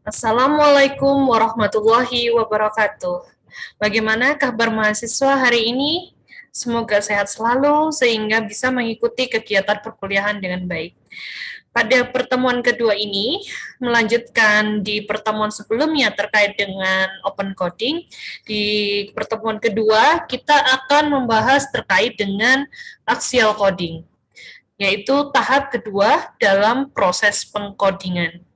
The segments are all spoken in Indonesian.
Assalamualaikum warahmatullahi wabarakatuh. Bagaimana kabar mahasiswa hari ini? Semoga sehat selalu sehingga bisa mengikuti kegiatan perkuliahan dengan baik. Pada pertemuan kedua ini, melanjutkan di pertemuan sebelumnya terkait dengan open coding, di pertemuan kedua kita akan membahas terkait dengan axial coding, yaitu tahap kedua dalam proses pengkodingan.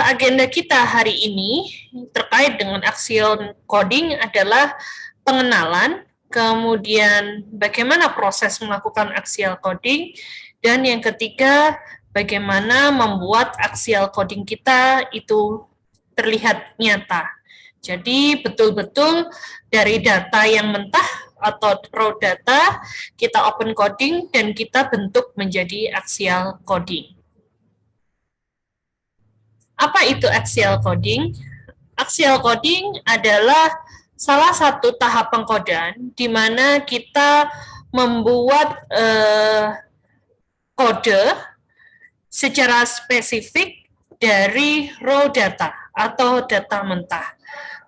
Agenda kita hari ini terkait dengan axial coding adalah pengenalan, kemudian bagaimana proses melakukan axial coding, dan yang ketiga, bagaimana membuat axial coding kita itu terlihat nyata. Jadi betul-betul dari data yang mentah atau raw data, kita open coding dan kita bentuk menjadi axial coding. Apa itu axial coding? Axial coding adalah salah satu tahap pengkodan di mana kita membuat kode secara spesifik dari raw data atau data mentah.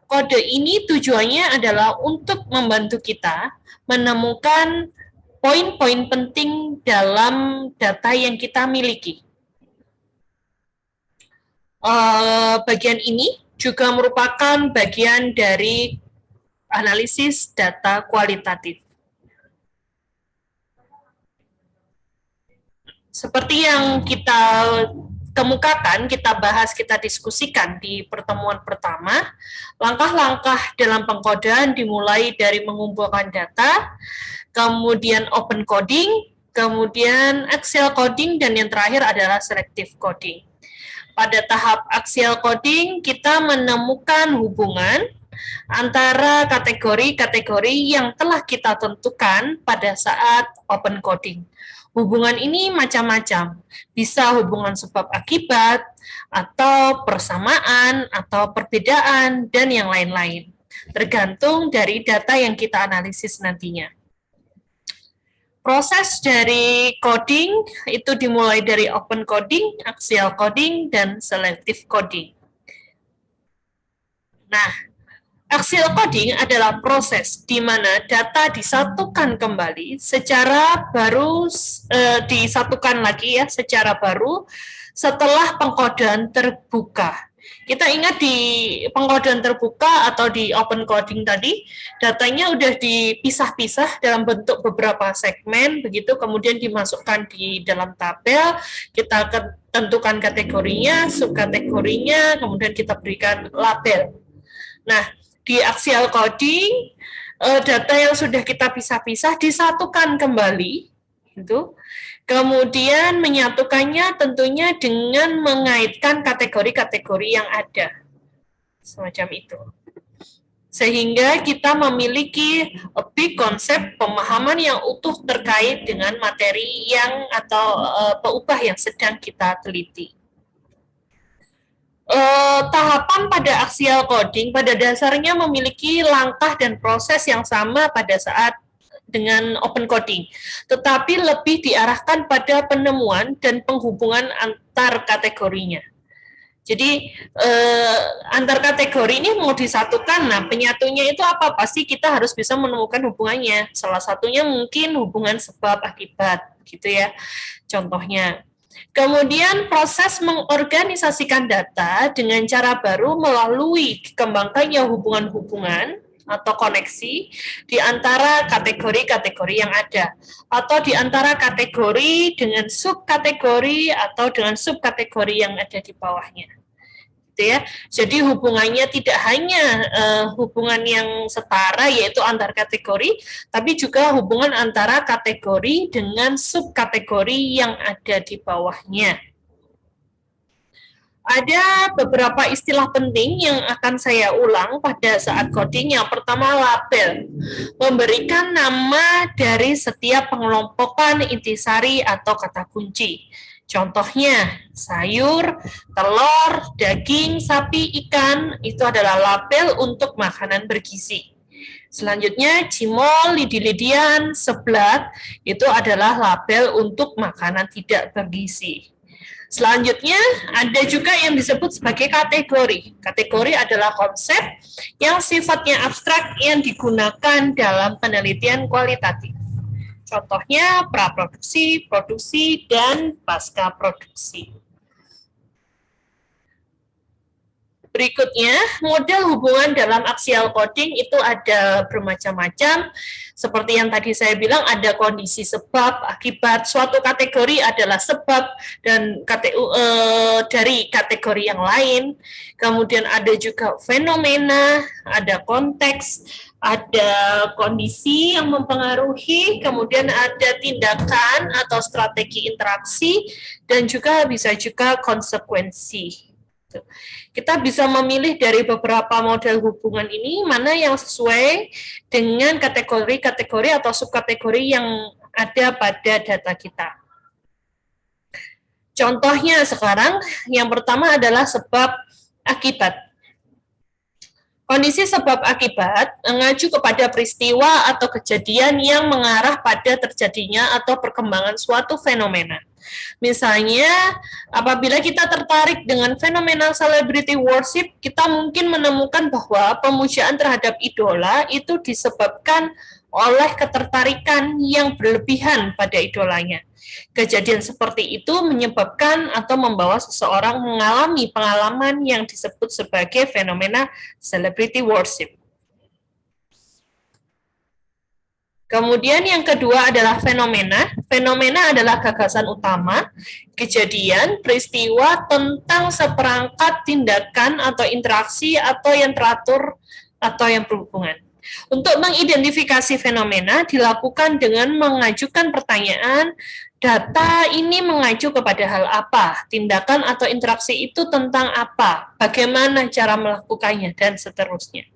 Kode ini tujuannya adalah untuk membantu kita menemukan poin-poin penting dalam data yang kita miliki. Bagian ini juga merupakan bagian dari analisis data kualitatif. Seperti yang kita kemukakan, kita bahas, kita diskusikan di pertemuan pertama, langkah-langkah dalam pengkodean dimulai dari mengumpulkan data, kemudian open coding, kemudian axial coding, dan yang terakhir adalah selective coding. Pada tahap axial coding, kita menemukan hubungan antara kategori-kategori yang telah kita tentukan pada saat open coding. Hubungan ini macam-macam, bisa hubungan sebab akibat, atau persamaan, atau perbedaan, dan yang lain-lain, tergantung dari data yang kita analisis nantinya. Proses dari coding itu dimulai dari open coding, axial coding, dan selective coding. Nah, axial coding adalah proses di mana data disatukan kembali secara baru, disatukan lagi ya secara baru setelah pengkodean terbuka. Kita ingat di pengkodean terbuka atau di open coding tadi, datanya udah dipisah-pisah dalam bentuk beberapa segmen, begitu kemudian dimasukkan di dalam tabel, kita tentukan kategorinya, subkategorinya, kemudian kita berikan label. Nah, di axial coding, data yang sudah kita pisah-pisah disatukan kembali, gitu. Kemudian menyatukannya tentunya dengan mengaitkan kategori-kategori yang ada. Semacam itu. Sehingga kita memiliki big konsep pemahaman yang utuh terkait dengan materi yang atau peubah yang sedang kita teliti. Tahapan pada axial coding pada dasarnya memiliki langkah dan proses yang sama pada saat dengan open coding, tetapi lebih diarahkan pada penemuan dan penghubungan antar kategorinya. Jadi antar kategori ini mau disatukan, nah penyatunya itu apa? Pasti kita harus bisa menemukan hubungannya. Salah satunya mungkin hubungan sebab akibat, gitu ya. Contohnya. Kemudian proses mengorganisasikan data dengan cara baru melalui dikembangkannya hubungan-hubungan atau koneksi di antara kategori-kategori yang ada, atau di antara kategori dengan subkategori atau dengan subkategori yang ada di bawahnya. Gitu ya. Jadi hubungannya tidak hanya hubungan yang setara yaitu antar kategori, tapi juga hubungan antara kategori dengan subkategori yang ada di bawahnya. Ada beberapa istilah penting yang akan saya ulang pada saat coding. Yang pertama, label. Memberikan nama dari setiap pengelompokan intisari atau kata kunci. Contohnya, sayur, telur, daging, sapi, ikan, itu adalah label untuk makanan bergizi. Selanjutnya, cimol, lidi-lidian, seblak, itu adalah label untuk makanan tidak bergizi. Selanjutnya, ada juga yang disebut sebagai kategori. Kategori adalah konsep yang sifatnya abstrak yang digunakan dalam penelitian kualitatif. Contohnya praproduksi, produksi, dan pasca produksi. Berikutnya, model hubungan dalam axial coding itu ada bermacam-macam. Seperti yang tadi saya bilang, ada kondisi sebab, akibat. Suatu kategori adalah sebab dan dari kategori yang lain. Kemudian ada juga fenomena, ada konteks, ada kondisi yang mempengaruhi, kemudian ada tindakan atau strategi interaksi, dan juga bisa juga konsekuensi. Kita bisa memilih dari beberapa model hubungan ini mana yang sesuai dengan kategori-kategori atau subkategori yang ada pada data kita. Contohnya sekarang, yang pertama adalah sebab akibat. Kondisi sebab akibat mengacu kepada peristiwa atau kejadian yang mengarah pada terjadinya atau perkembangan suatu fenomena. Misalnya, apabila kita tertarik dengan fenomena celebrity worship, kita mungkin menemukan bahwa pemujaan terhadap idola itu disebabkan oleh ketertarikan yang berlebihan pada idolanya. Kejadian seperti itu menyebabkan atau membawa seseorang mengalami pengalaman yang disebut sebagai fenomena celebrity worship. Kemudian yang kedua adalah fenomena. Fenomena adalah gagasan utama, kejadian, peristiwa tentang seperangkat tindakan atau interaksi atau yang teratur atau yang berhubungan. Untuk mengidentifikasi fenomena dilakukan dengan mengajukan pertanyaan, data ini mengacu kepada hal apa, tindakan atau interaksi itu tentang apa, bagaimana cara melakukannya, dan seterusnya.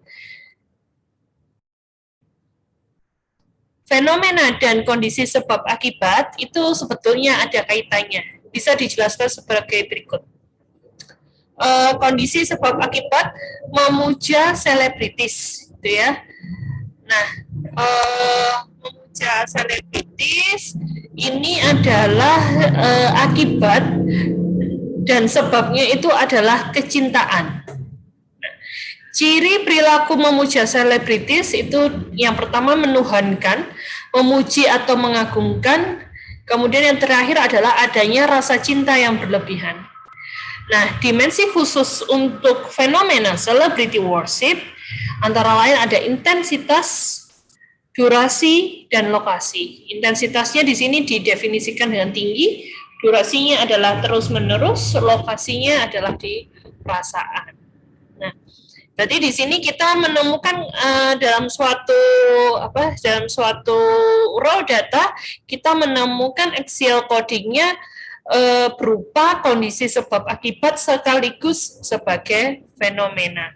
Fenomena dan kondisi sebab akibat itu sebetulnya ada kaitannya. Bisa dijelaskan sebagai berikut. Kondisi sebab akibat memuja selebritis, gitu ya. Nah, memuja selebritis ini adalah akibat dan sebabnya itu adalah kecintaan. Nah, ciri perilaku memuja selebritis itu yang pertama menuhankan, memuji atau mengagungkan, kemudian yang terakhir adalah adanya rasa cinta yang berlebihan. Nah, dimensi khusus untuk fenomena celebrity worship antara lain ada intensitas, durasi, dan lokasi. Intensitasnya di sini didefinisikan dengan tinggi, durasinya adalah terus-menerus, lokasinya adalah di perasaan. Nah, berarti di sini kita menemukan dalam suatu raw data kita menemukan axial codingnya berupa kondisi sebab akibat sekaligus sebagai fenomena.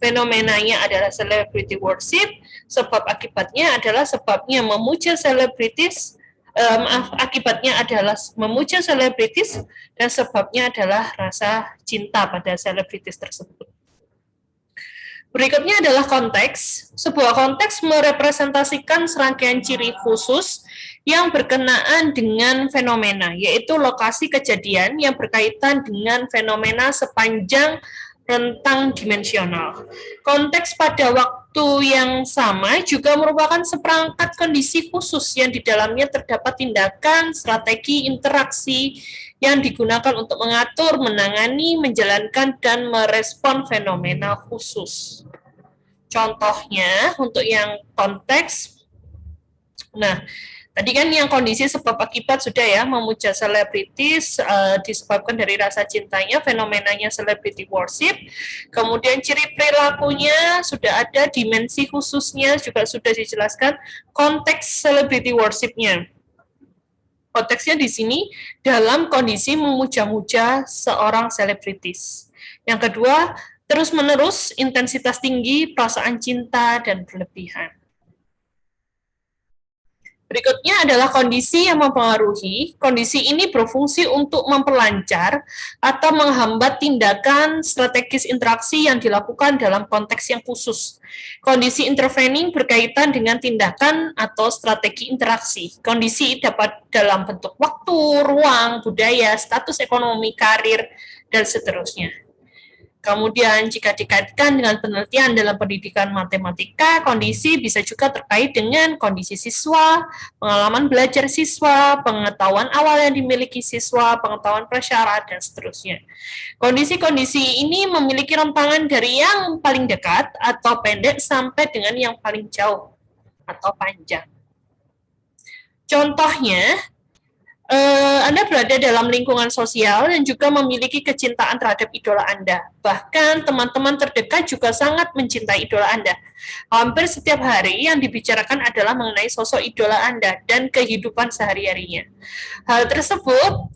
Fenomenanya adalah celebrity worship, sebab akibatnya adalah sebabnya memuja selebritis, akibatnya adalah memuja selebritis, dan sebabnya adalah rasa cinta pada selebritis tersebut. Berikutnya adalah konteks. Sebuah konteks merepresentasikan serangkaian ciri khusus yang berkenaan dengan fenomena, yaitu lokasi kejadian yang berkaitan dengan fenomena sepanjang rentang dimensional. Konteks pada waktu yang sama juga merupakan seperangkat kondisi khusus yang di dalamnya terdapat tindakan, strategi, interaksi yang digunakan untuk mengatur, menangani, menjalankan, dan merespon fenomena khusus. Contohnya, untuk yang konteks, nah, tadi kan yang kondisi sebab akibat sudah ya, memuja selebritis disebabkan dari rasa cintanya, fenomenanya celebrity worship. Kemudian ciri perilakunya sudah ada, dimensi khususnya juga sudah dijelaskan, konteks celebrity worship-nya. Konteksnya di sini dalam kondisi memuja-muja seorang selebritis. Yang kedua, terus-menerus, intensitas tinggi, perasaan cinta, dan berlebihan. Berikutnya adalah kondisi yang mempengaruhi. Kondisi ini berfungsi untuk memperlancar atau menghambat tindakan strategis interaksi yang dilakukan dalam konteks yang khusus. Kondisi intervening berkaitan dengan tindakan atau strategi interaksi. Kondisi dapat dalam bentuk waktu, ruang, budaya, status ekonomi, karir, dan seterusnya. Kemudian jika dikaitkan dengan penelitian dalam pendidikan matematika, kondisi bisa juga terkait dengan kondisi siswa, pengalaman belajar siswa, pengetahuan awal yang dimiliki siswa, pengetahuan prasyarat, dan seterusnya. Kondisi-kondisi ini memiliki rentangan dari yang paling dekat atau pendek sampai dengan yang paling jauh atau panjang. Contohnya, Anda berada dalam lingkungan sosial dan juga memiliki kecintaan terhadap idola Anda. Bahkan teman-teman terdekat juga sangat mencintai idola Anda. Hampir setiap hari yang dibicarakan adalah mengenai sosok idola Anda dan kehidupan sehari-harinya. Hal tersebut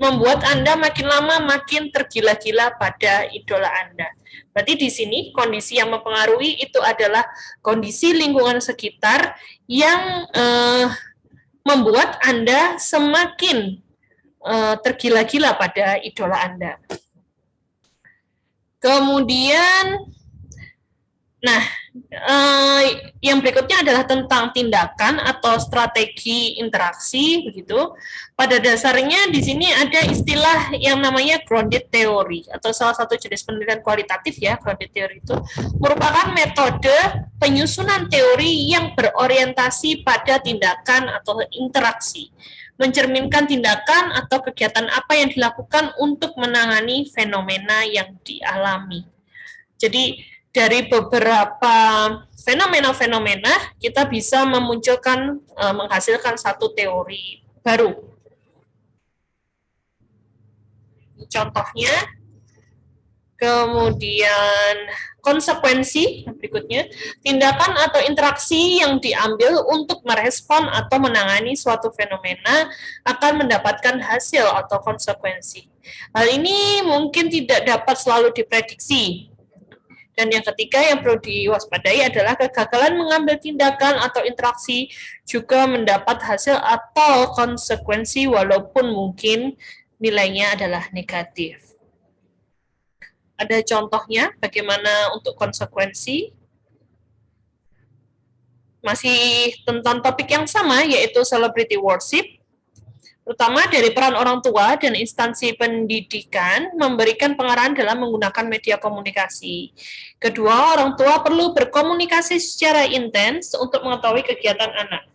membuat Anda makin lama makin tergila-gila pada idola Anda. Berarti di sini kondisi yang mempengaruhi itu adalah kondisi lingkungan sekitar yang membuat Anda semakin tergila-gila pada idola Anda. Kemudian, yang berikutnya adalah tentang tindakan atau strategi interaksi, begitu. Pada dasarnya di sini ada istilah yang namanya grounded theory atau salah satu jenis penelitian kualitatif ya. Grounded theory itu merupakan metode penyusunan teori yang berorientasi pada tindakan atau interaksi, mencerminkan tindakan atau kegiatan apa yang dilakukan untuk menangani fenomena yang dialami. Jadi dari beberapa fenomena-fenomena kita bisa memunculkan, menghasilkan satu teori baru. Contohnya, kemudian konsekuensi berikutnya, tindakan atau interaksi yang diambil untuk merespon atau menangani suatu fenomena akan mendapatkan hasil atau konsekuensi. Hal ini mungkin tidak dapat selalu diprediksi. Dan yang ketiga yang perlu diwaspadai adalah kegagalan mengambil tindakan atau interaksi juga mendapat hasil atau konsekuensi walaupun mungkin nilainya adalah negatif. Ada contohnya bagaimana untuk konsekuensi? Masih tentang topik yang sama, yaitu celebrity worship, terutama dari peran orang tua dan instansi pendidikan memberikan pengarahan dalam menggunakan media komunikasi. Kedua, orang tua perlu berkomunikasi secara intens untuk mengetahui kegiatan anak.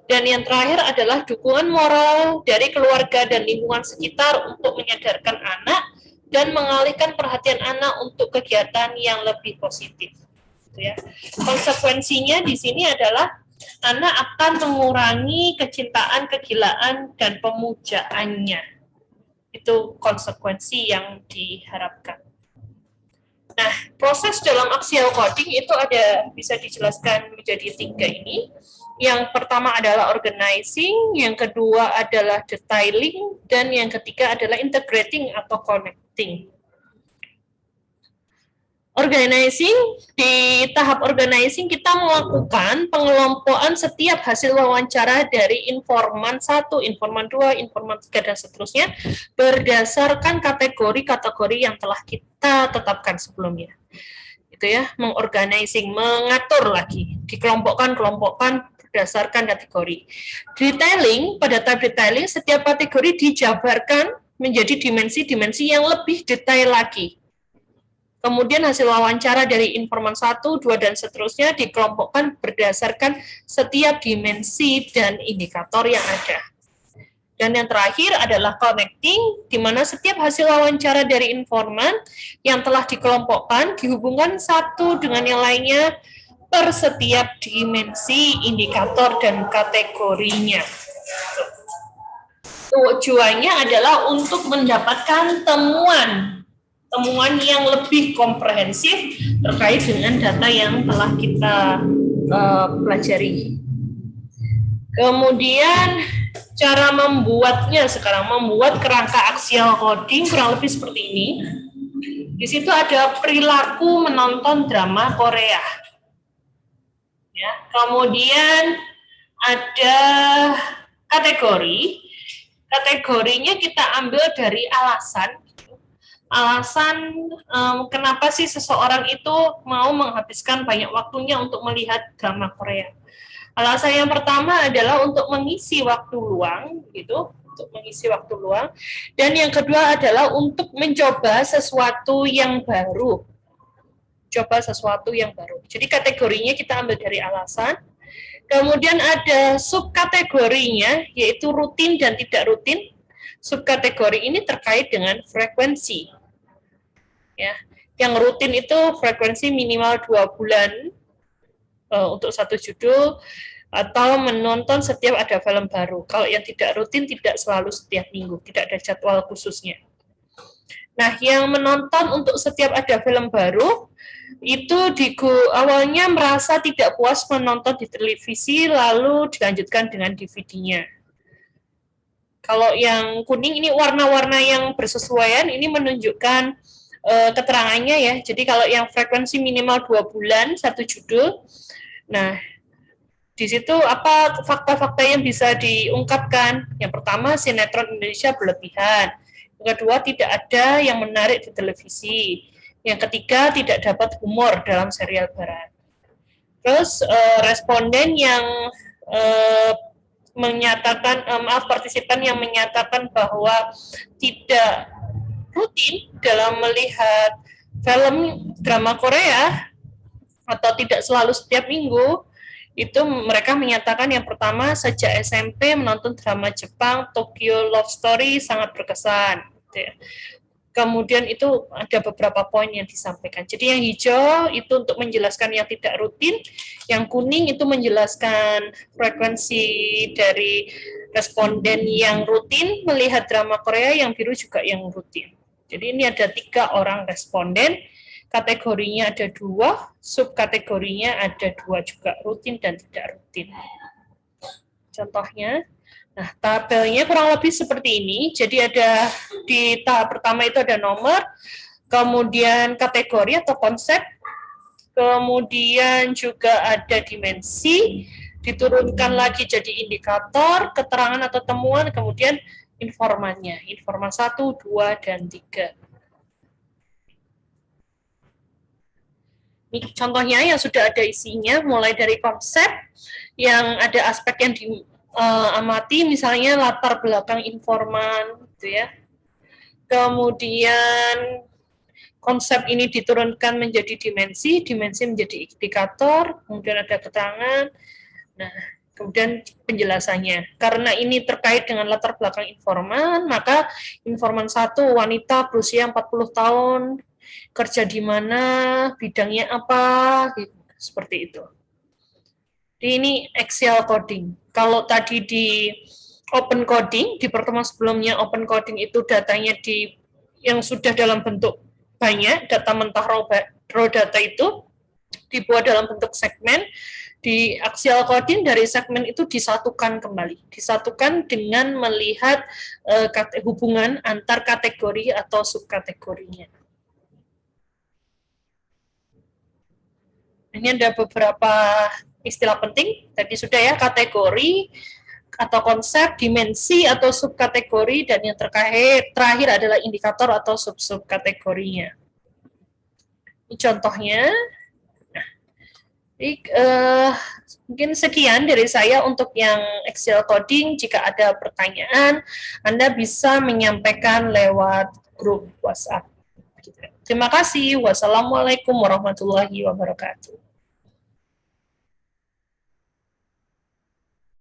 Dan yang terakhir adalah dukungan moral dari keluarga dan lingkungan sekitar untuk menyadarkan anak dan mengalihkan perhatian anak untuk kegiatan yang lebih positif. Ya. Konsekuensinya di sini adalah anak akan mengurangi kecintaan, kegilaan, dan pemujaannya. Itu konsekuensi yang diharapkan. Nah, proses dalam axial coding itu bisa dijelaskan menjadi 3 ini. Yang pertama adalah organizing, yang kedua adalah detailing, dan yang ketiga adalah integrating atau connecting. Organizing, di tahap organizing kita melakukan pengelompokan setiap hasil wawancara dari informan 1, informan 2, informan 3, dan seterusnya berdasarkan kategori-kategori yang telah kita tetapkan sebelumnya. Itu ya, mengorganizing, mengatur lagi, dikelompokkan berdasarkan kategori. Detailing, pada tahap detailing setiap kategori dijabarkan menjadi dimensi-dimensi yang lebih detail lagi. Kemudian hasil wawancara dari informan 1, 2, dan seterusnya dikelompokkan berdasarkan setiap dimensi dan indikator yang ada. Dan yang terakhir adalah connecting, di mana setiap hasil wawancara dari informan yang telah dikelompokkan dihubungkan satu dengan yang lainnya per setiap dimensi, indikator, dan kategorinya. Tujuannya adalah untuk mendapatkan temuan yang lebih komprehensif terkait dengan data yang telah kita pelajari. Kemudian cara membuatnya sekarang, membuat kerangka axial coding kurang lebih seperti ini. Di situ ada perilaku menonton drama Korea. Ya, kemudian ada kategori. Kategorinya kita ambil dari alasan. Alasan kenapa sih seseorang itu mau menghabiskan banyak waktunya untuk melihat drama Korea. Alasan yang pertama adalah untuk mengisi waktu luang, gitu, untuk mengisi waktu luang. Dan yang kedua adalah untuk mencoba sesuatu yang baru. Coba sesuatu yang baru. Jadi kategorinya kita ambil dari alasan. Kemudian ada subkategorinya, yaitu rutin dan tidak rutin. Subkategori ini terkait dengan frekuensi. Ya, yang rutin itu frekuensi minimal 2 bulan untuk satu judul, atau menonton setiap ada film baru. Kalau yang tidak rutin, tidak selalu setiap minggu, tidak ada jadwal khususnya. Nah, yang menonton untuk setiap ada film baru, itu awalnya merasa tidak puas menonton di televisi, lalu dilanjutkan dengan DVD-nya. Kalau yang kuning ini warna-warna yang bersesuaian, ini menunjukkan keterangannya ya. Jadi kalau yang frekuensi minimal 2 bulan, satu judul, nah di situ apa fakta-fakta yang bisa diungkapkan? Yang pertama, sinetron Indonesia berlebihan. Yang kedua, tidak ada yang menarik di televisi. Yang ketiga, tidak dapat humor dalam serial barat. Terus responden yang menyatakan, partisipan yang menyatakan bahwa tidak rutin dalam melihat film drama Korea atau tidak selalu setiap minggu, itu mereka menyatakan yang pertama, sejak SMP menonton drama Jepang, Tokyo Love Story sangat berkesan. Kemudian itu ada beberapa poin yang disampaikan. Jadi yang hijau itu untuk menjelaskan yang tidak rutin, yang kuning itu menjelaskan frekuensi dari responden yang rutin melihat drama Korea, yang biru juga yang rutin. Jadi ini ada 3 orang responden, kategorinya ada 2, subkategorinya ada 2 juga, rutin dan tidak rutin. Contohnya, nah tabelnya kurang lebih seperti ini. Jadi ada di tahap pertama itu ada nomor, kemudian kategori atau konsep, kemudian juga ada dimensi, diturunkan lagi jadi indikator, keterangan atau temuan, kemudian informannya, informan 1, 2, dan 3. Ini contohnya yang sudah ada isinya, mulai dari konsep, yang ada aspek yang diamati, misalnya latar belakang informan, gitu ya. Kemudian konsep ini diturunkan menjadi dimensi, dimensi menjadi indikator, kemudian ada keterangan, nah kemudian penjelasannya. Karena ini terkait dengan latar belakang informan, maka informan 1, wanita berusia 40 tahun, kerja di mana, bidangnya apa, gitu, seperti itu. Jadi ini Excel coding. Kalau tadi di open coding, di pertemuan sebelumnya open coding itu datanya yang sudah dalam bentuk banyak, data mentah raw data itu dibuat dalam bentuk segmen. Di axial coding dari segmen itu disatukan kembali, disatukan dengan melihat hubungan antar kategori atau subkategorinya. Ini ada beberapa istilah penting, tadi sudah ya, kategori atau konsep, dimensi atau subkategori, dan yang terakhir adalah indikator atau sub-subkategorinya. Ini contohnya. Nah, mungkin sekian dari saya untuk yang Excel coding. Jika ada pertanyaan, Anda bisa menyampaikan lewat grup WhatsApp. Terima kasih. Wassalamualaikum warahmatullahi wabarakatuh.